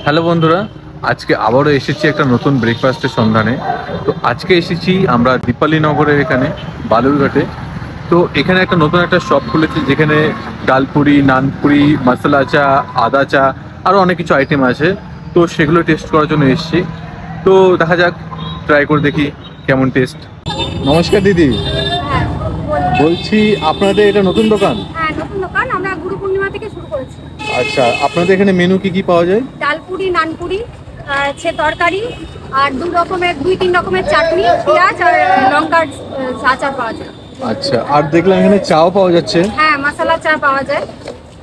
Hello বন্ধুরা, আজকে আবারও এসেছি একটা নতুন ব্রেকফাস্টের সন্ধানে। তো আজকে এসেছি আমরা দীপালি নগরের এখানে বালুরঘাটে। তো এখানে একটা নতুন একটা শপ খুলেছে যেখানে ডালপুরি, নানপুরি, মশলা চা, আদা চা আরও অনেক কিছু আইটেম আছে। তো সেগুলো টেস্ট করার জন্য এসেছি। তো দেখা যাক, ট্রাই করে দেখি কেমন টেস্ট। নমস্কার দিদি, হ্যাঁ, বলছি আপনাদের এটা নতুন দোকান? হ্যাঁ, নতুন দোকান। আমরা গুরু পূর্ণিমা থেকে শুরু করেছি। আচ্ছা, আপনাদের এখানে মেনু কি কি পাওয়া যায়? ডালপুরি, নানপুরি, আছে তরকারি, আর দুই তিন রকমের চাটনি, পেঁয়াজ আর লঙ্কার আচার পাওয়া যায়। আচ্ছা, আর দেখলাম এখানে চাও পাওয়া যাচ্ছে। হ্যাঁ, মশলা চা পাওয়া যায়।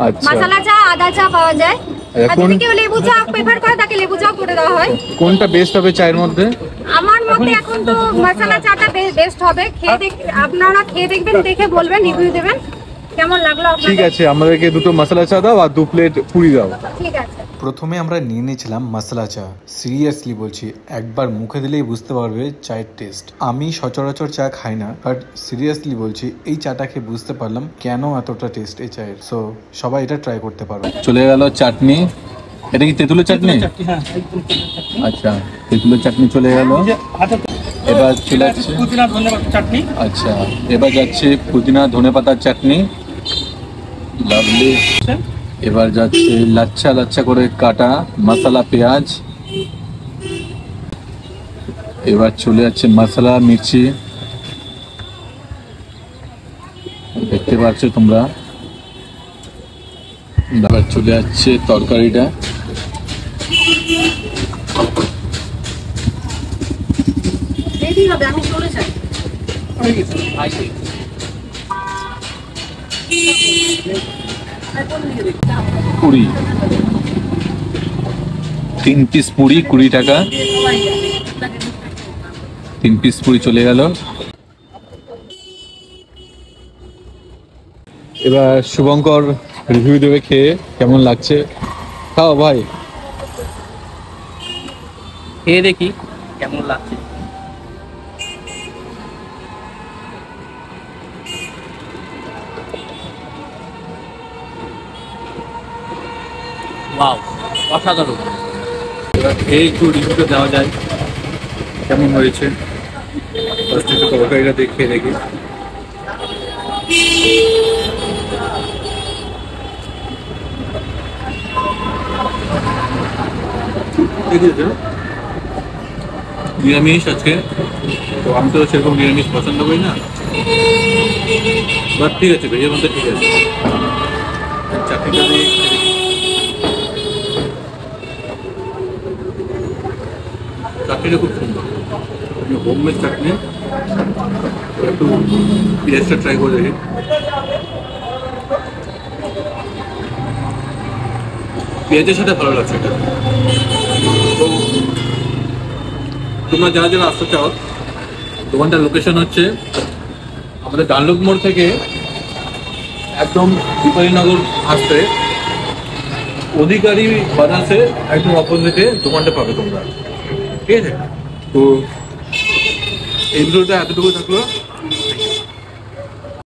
আচ্ছা, মশলা চা, আদা চা পাওয়া যায়। আর এখন যদি কেউ লেবু চা প্রেফার করে তাকে লেবু চা করে দেওয়া হয়। কোনটা বেস্ট হবে চায়ের মধ্যে? আমার মতে এখন তো মশলা চাটা বেস্ট হবে। আপনারা খেয়ে দেখবেন, দেখে বলবেন, রিভিউ দেবেন কেমন লাগলো আপনাদের। ঠিক আছে, আমাদেরকে দুটো মশলা চা দাও আর 2 প্লেট পুরি দাও। ঠিক আছে। প্রথমে আমরা নিয়ে নিয়েছিলাম মশলা চা। সিরিয়াসলি বলছি, একবার মুখে দিলেই বুঝতে পারবে চায়ের টেস্ট। আমি সচরাচর চা খাই না, বাট সিরিয়াসলি বলছি এই চাটা খেয়ে বুঝতে পারলাম কেন এতটা টেস্ট এই চায়ের। সো সবাই এটা ট্রাই করতে পারো। চলে গেল চাটনি। এটা কি তেঁতুলের চাটনি? আচ্ছা, তেঁতুলের চাটনি চলে গেল। এবার চলে যাচ্ছে পুদিনা ধনেপাতার চাটনি। আচ্ছা, এবার যাচ্ছে পুদিনা ধনেপাতার চাটনি। লাভলি। এবার যাচ্ছে লাচ্ছা লাচ্ছা করে কাটা মশলা পেঁয়াজ। এবার চলে যাচ্ছে মশলা মির্চি, দেখতে পাচ্ছ তোমরা। এবার চলে যাচ্ছে তরকারিটা। রেডি হবে, আমি চলে যাই। পুরি 3 পিস পুরি 20 টাকা। 3 পিস পুরি চলে গেল। এবার শুভঙ্কর রিভিউ দেবে খেয়ে কেমন লাগছে। খাও ভাই। খেয়ে দেখি কেমন লাগছে। ওয়াও, অসাধারণ। এবার খেয়ে একটু রিভিউটা দেওয়া যায় কেমন হয়েছে। ফার্স্ট একটু তরকারিটা দেখে দেখি। নিরামিষ আজকে, তো আমি তো সেরকম নিরামিষ পছন্দ করি না, বাট ঠিক আছে, ভেজের মধ্যে ঠিক আছে। চাটনিটা দিয়ে চাটনিটা খুব সুন্দর, হোমমেড চাটনি। একটু পেঁয়াজটা ট্রাই করে দেখি। পেঁয়াজের সাথে ভালো লাগছে এটা। তো তোমরা যারা যারা আসতে চাও, দোকানটার লোকেশন হচ্ছে আমাদের ডানলপ মোড় থেকে একদম দীপালিনগর আসতে অধিকারী বাজাসে একদম অপোজিটে দোকানটা পাবে তোমরা। ঠিক আছে, তো এই ভিডিওটা এতটুকু থাকলো।